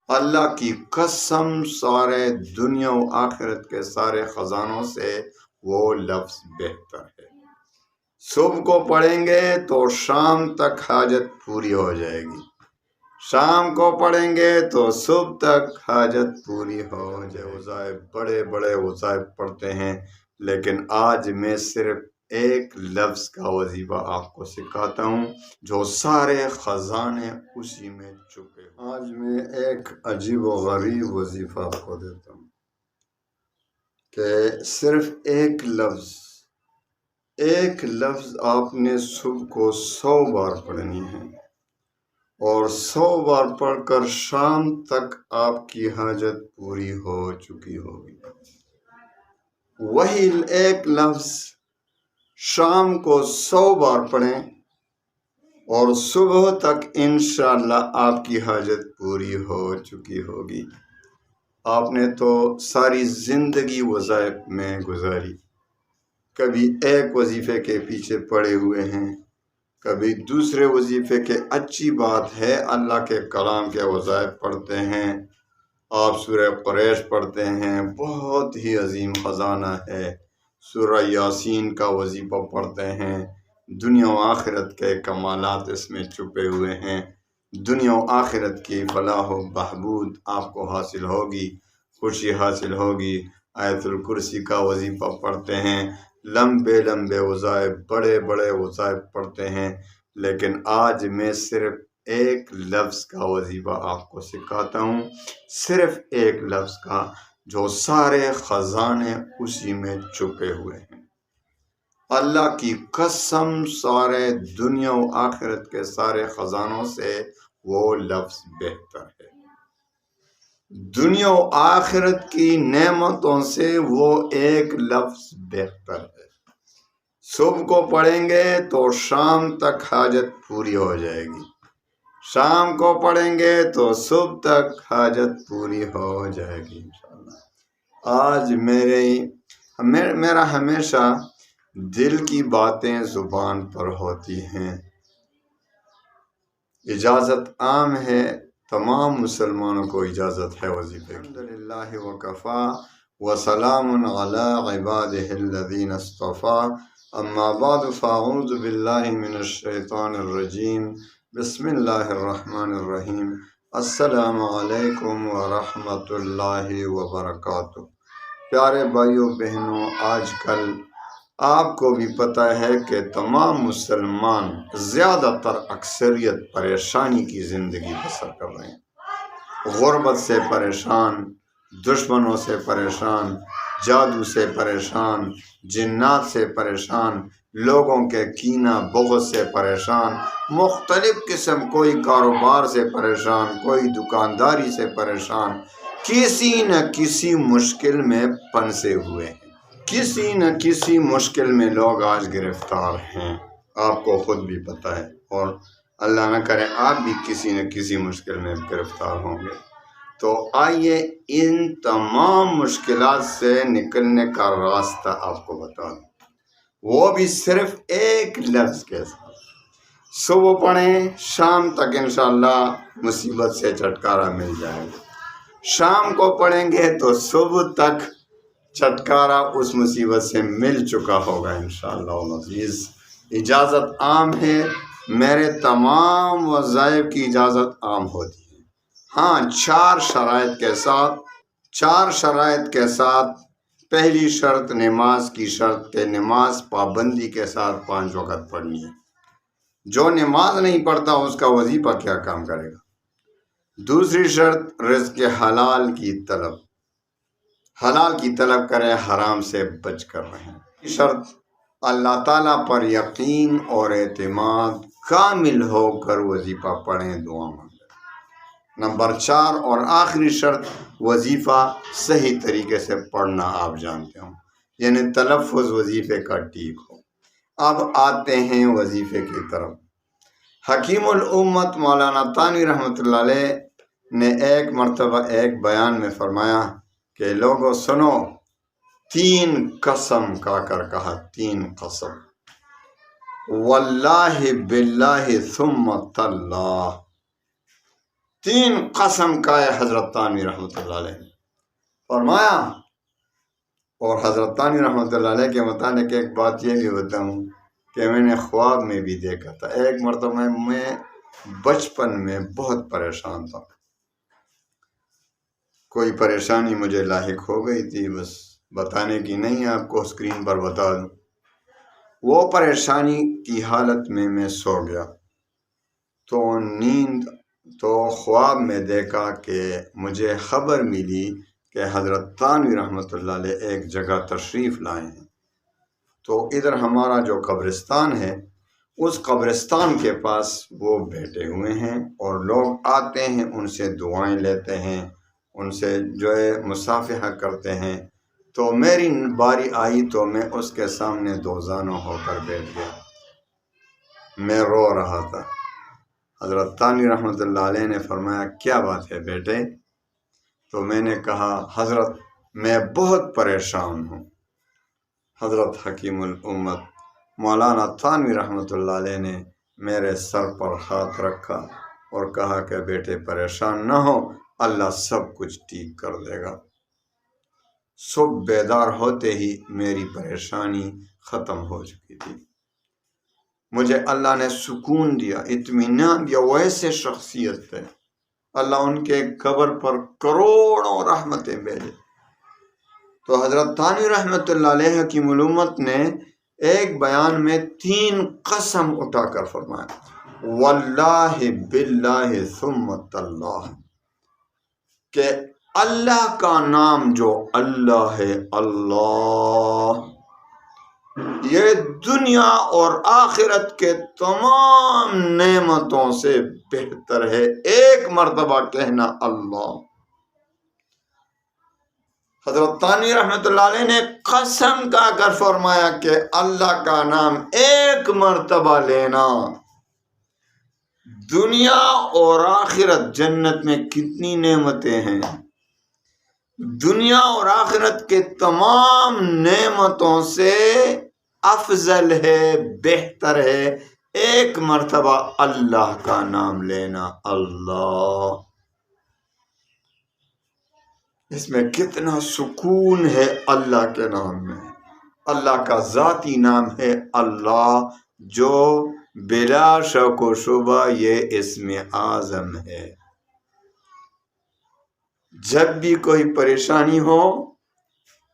اللہ کی قسم سارے دنیا و آخرت کے سارے خزانوں سے وہ لفظ بہتر ہے۔ صبح کو پڑھیں گے تو شام تک حاجت پوری ہو جائے گی، شام کو پڑھیں گے تو صبح تک حاجت پوری ہو جائے۔ وظائف بڑے بڑے وظائف پڑھتے ہیں، لیکن آج میں صرف ایک لفظ کا وظیفہ آپ کو سکھاتا ہوں جو سارے خزانے اسی میں چھپے ہیں۔ آج میں ایک عجیب و غریب وظیفہ آپ کو دیتا ہوں کہ صرف ایک لفظ آپ نے صبح کو 100 بار پڑھنی ہے، اور 100 بار پڑھ کر شام تک آپ کی حاجت پوری ہو چکی ہوگی۔ وہی ایک لفظ شام کو 100 بار پڑھیں اور صبح تک انشاءاللہ آپ کی حاجت پوری ہو چکی ہوگی۔ آپ نے تو ساری زندگی وظائف میں گزاری، کبھی ایک وظیفے کے پیچھے پڑے ہوئے ہیں، کبھی دوسرے وظیفے کے۔ اچھی بات ہے، اللہ کے کلام کے وظائف پڑھتے ہیں، آپ سورہ قریش پڑھتے ہیں، بہت ہی عظیم خزانہ ہے۔ سورہ یاسین کا وظیفہ پڑھتے ہیں، دنیا و آخرت کے کمالات اس میں چھپے ہوئے ہیں، دنیا و آخرت کی فلاح و بہبود آپ کو حاصل ہوگی، خوشی حاصل ہوگی۔ آیت الکرسی کا وظیفہ پڑھتے ہیں، لمبے لمبے وظائف، بڑے بڑے وظائف پڑھتے ہیں، لیکن آج میں صرف ایک لفظ کا وظیفہ آپ کو سکھاتا ہوں، صرف ایک لفظ کا جو سارے خزانے اسی میں چھپے ہوئے ہیں۔ اللہ کی قسم سارے دنیا و آخرت کے سارے خزانوں سے وہ لفظ بہتر ہے۔ دنیا و آخرت کی نعمتوں سے وہ ایک لفظ بہتر ہے۔ صبح کو پڑھیں گے تو شام تک حاجت پوری ہو جائے گی، شام کو پڑھیں گے تو صبح تک حاجت پوری ہو جائے گی انشاءاللہ۔ آج میرا ہمیشہ دل کی باتیں زبان پر ہوتی ہیں۔ اجازت عام ہے، تمام مسلمانوں کو اجازت ہے وظیفے کی۔ الحمدللہ وکفا وسلام علی عبادہ الذین اصطفیٰ، اما بعد فاعوذ باللہ من الشیطان الرجیم، بسم اللہ الرحمن الرحیم۔ السلام علیکم ورحمۃ اللہ وبرکاتہ۔ پیارے بھائیوں بہنوں، آج کل آپ کو بھی پتہ ہے کہ تمام مسلمان زیادہ تر اکثریت پریشانی کی زندگی بسر کر رہے ہیں، غربت سے پریشان، دشمنوں سے پریشان، جادو سے پریشان، جنات سے پریشان، لوگوں کے کینہ بغض سے پریشان، مختلف قسم، کوئی کاروبار سے پریشان، کوئی دکانداری سے پریشان، کسی نہ کسی مشکل میں پھنسے ہوئے ہیں، کسی نہ کسی مشکل میں لوگ آج گرفتار ہیں۔ آپ کو خود بھی پتہ ہے، اور اللہ نہ کرے آپ بھی کسی نہ کسی مشکل میں گرفتار ہوں گے۔ تو آئیے ان تمام مشکلات سے نکلنے کا راستہ آپ کو بتا دوں، وہ بھی صرف ایک لفظ کے ساتھ۔ صبح پڑھیں، شام تک انشاءاللہ مصیبت سے چھٹکارا مل جائے گا، شام کو پڑھیں گے تو صبح تک چھٹکارا اس مصیبت سے مل چکا ہوگا انشاءاللہ العزیز۔ اجازت عام ہے، میرے تمام وظائف کی اجازت عام ہوتی ہے، ہاں چار شرائط کے ساتھ۔ پہلی شرط نماز کی شرط کہ نماز پابندی کے ساتھ 5 وقت پڑھنی ہے۔ جو نماز نہیں پڑھتا اس کا وظیفہ کیا کام کرے گا۔ دوسری شرط رزق حلال کی طلب کرے، حرام سے بچ کر رہیں۔ شرط اللہ تعالیٰ پر یقین اور اعتماد کامل ہو کر وظیفہ پڑھیں، دعا مانگیں۔ نمبر 4 اور آخری شرط، وظیفہ صحیح طریقے سے پڑھنا آپ جانتے ہوں، یعنی تلفظ وظیفے کا ٹھیک ہو۔ اب آتے ہیں وظیفے کی طرف۔ حکیم الامت مولانا تانوی رحمۃ اللہ علیہ نے ایک مرتبہ ایک بیان میں فرمایا کہ لوگوں سنو، 3 قسم کا کر کہا، 3 قسم، واللہ باللہ ثم تاللہ، 3 قسم کا ہے حضرت تھانوی رحمۃ اللہ علیہ نے فرمایا۔ اور حضرت تھانوی رحمۃ اللہ علیہ کے متعلق ایک بات یہ بھی بتاؤں کہ میں نے خواب میں بھی دیکھا تھا۔ ایک مرتبہ میں بچپن میں بہت پریشان تھا، کوئی پریشانی مجھے لاحق ہو گئی تھی، بس بتانے کی نہیں ہے، آپ کو اسکرین پر بتا دوں۔ وہ پریشانی کی حالت میں میں سو گیا تو خواب میں دیکھا کہ مجھے خبر ملی کہ حضرت تھانوی رحمۃ اللہ علیہ ایک جگہ تشریف لائے ہیں۔ تو ادھر ہمارا جو قبرستان ہے، اس قبرستان کے پاس وہ بیٹھے ہوئے ہیں اور لوگ آتے ہیں، ان سے دعائیں لیتے ہیں، ان سے جو ہے مصافحہ کرتے ہیں۔ تو میری باری آئی تو میں اس کے سامنے دوزانوں ہو کر بیٹھ گیا، میں رو رہا تھا۔ حضرت تھانوی رحمۃ اللہ علیہ نے فرمایا کیا بات ہے بیٹے؟ تو میں نے کہا حضرت میں بہت پریشان ہوں۔ حضرت حکیم الامت مولانا تھانوی رحمۃ اللہ علیہ نے میرے سر پر ہاتھ رکھا اور کہا کہ بیٹے پریشان نہ ہو، اللہ سب کچھ ٹھیک کر دے گا۔ صبح بیدار ہوتے ہی میری پریشانی ختم ہو چکی تھی، مجھے اللہ نے سکون دیا، اطمینان دیا۔ ویسے شخصیت ہے، اللہ ان کے قبر پر کروڑوں رحمتیں بھیجے۔ تو حضرت تھانوی رحمۃ اللہ علیہ کی الامت نے ایک بیان میں 3 قسم اٹھا کر فرمایا، واللہ باللہ ثم اللہ، کہ اللہ کا نام جو اللہ ہے، اللہ یہ دنیا اور آخرت کے تمام نعمتوں سے بہتر ہے۔ ایک مرتبہ کہنا اللہ۔ حضرت تھانوی رحمۃ اللہ علیہ نے قسم کھا کر فرمایا کہ اللہ کا نام ایک مرتبہ لینا، دنیا اور آخرت، جنت میں کتنی نعمتیں ہیں، دنیا اور آخرت کے تمام نعمتوں سے افضل ہے، بہتر ہے ایک مرتبہ اللہ کا نام لینا، اللہ۔ اس میں کتنا سکون ہے اللہ کے نام میں۔ اللہ کا ذاتی نام ہے اللہ، جو بلا شک و شبہ یہ اسم اعظم ہے۔ جب بھی کوئی پریشانی ہو،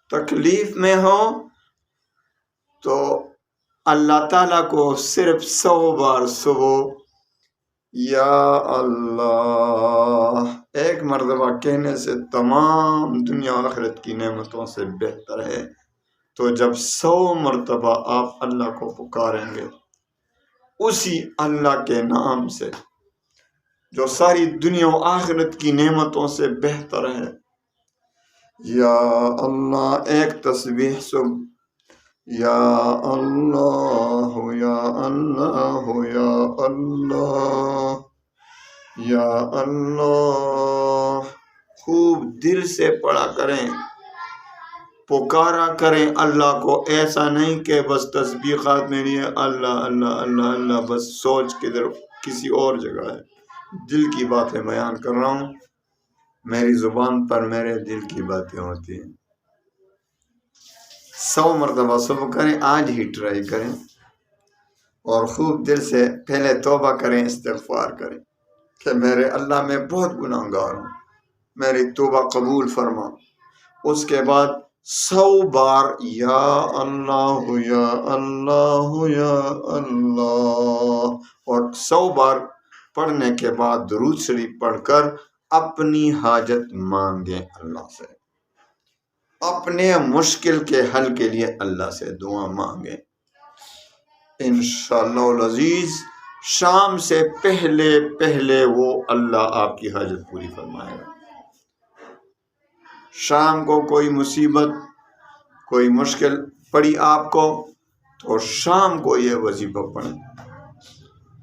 تکلیف میں ہو، تو اللہ تعالیٰ کو صرف 100 بار صبح یا اللہ ایک مرتبہ کہنے سے تمام دنیا آخرت کی نعمتوں سے بہتر ہے۔ تو جب 100 مرتبہ آپ اللہ کو پکاریں گے اسی اللہ کے نام سے جو ساری دنیا و آخرت کی نعمتوں سے بہتر ہے، یا اللہ ایک تسبیح صبح، یا اللہ یا اللہ یا اللہ یا اللہ، خوب دل سے پڑھا کریں، پکارا کریں اللہ کو۔ ایسا نہیں کہ بس تسبیحات میں لیے اللہ اللہ اللہ اللہ، بس سوچ کدھر کسی اور جگہ ہے۔ دل کی باتیں بیان کر رہا ہوں، میری زبان پر میرے دل کی باتیں ہوتی ہیں۔ 100 مرتبہ صبح کریں، آج ہی ٹرائی کریں، اور خوب دل سے پہلے توبہ کریں، استغفار کریں کہ میرے اللہ میں بہت گناہ گار ہوں، میری توبہ قبول فرما۔ اس کے بعد 100 بار یا اللہ یا اللہ یا اللہ، اور 100 بار پڑھنے کے بعد درود شریف پڑھ کر اپنی حاجت مانگیں اللہ سے، اپنے مشکل کے حل کے لیے اللہ سے دعا مانگیں۔ انشاءاللہ العزیز شام سے پہلے وہ اللہ آپ کی حاجت پوری فرمائے گا۔ شام کو کوئی مصیبت، کوئی مشکل پڑی آپ کو، تو شام کو یہ وظیفہ پڑھیں۔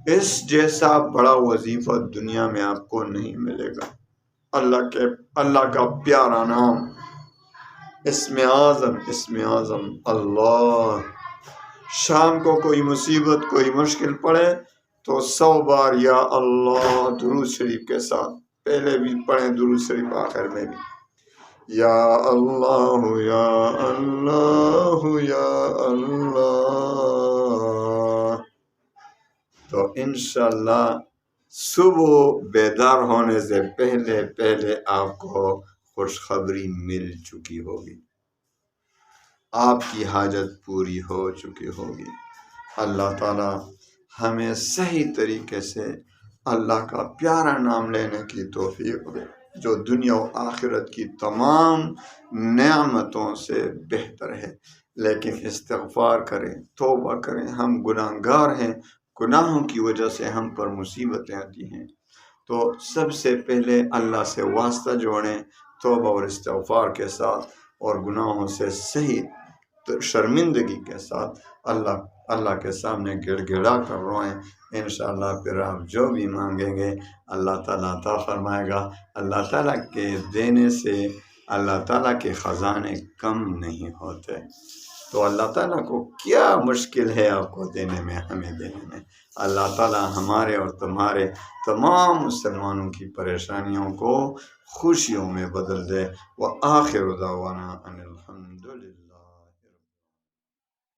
اس جیسا بڑا وظیفہ دنیا میں آپ کو نہیں ملے گا۔ اللہ کا پیارا نام، اسم اعظم اللہ۔ شام کو کوئی مصیبت، کوئی مشکل پڑے تو 100 بار یا اللہ درود شریف کے ساتھ پہلے بھی پڑھیں درود شریف آخر میں بھی، یا اللہ یا اللہ یا اللہ۔ تو انشاءاللہ صبح بیدار ہونے سے پہلے پہلے آپ کو خوشخبری مل چکی ہوگی، آپ کی حاجت پوری ہو چکی ہوگی۔ اللہ تعالی ہمیں صحیح طریقے سے اللہ کا پیارا نام لینے کی توفیق دے، جو دنیا و آخرت کی تمام نعمتوں سے بہتر ہے۔ لیکن استغفار کریں، توبہ کریں، ہم گناہگار ہیں، گناہوں کی وجہ سے ہم پر مصیبتیں آتی ہیں۔ تو سب سے پہلے اللہ سے واسطہ جوڑیں توبہ اور استغفار کے ساتھ، اور گناہوں سے صحیح شرمندگی کے ساتھ اللہ کے سامنے گڑ گڑا کر روئیں۔ انشاءاللہ پھر آپ جو بھی مانگیں گے اللہ تعالیٰ عطا فرمائے گا۔ اللہ تعالیٰ کے دینے سے اللہ تعالیٰ کے خزانے کم نہیں ہوتے، تو اللہ تعالیٰ کو کیا مشکل ہے آپ کو دینے میں، ہمیں دینے میں۔ اللہ تعالیٰ ہمارے اور تمہارے تمام مسلمانوں کی پریشانیوں کو خوشیوں میں بدل دے۔ وآخر دعوانا ان الحمدللہ۔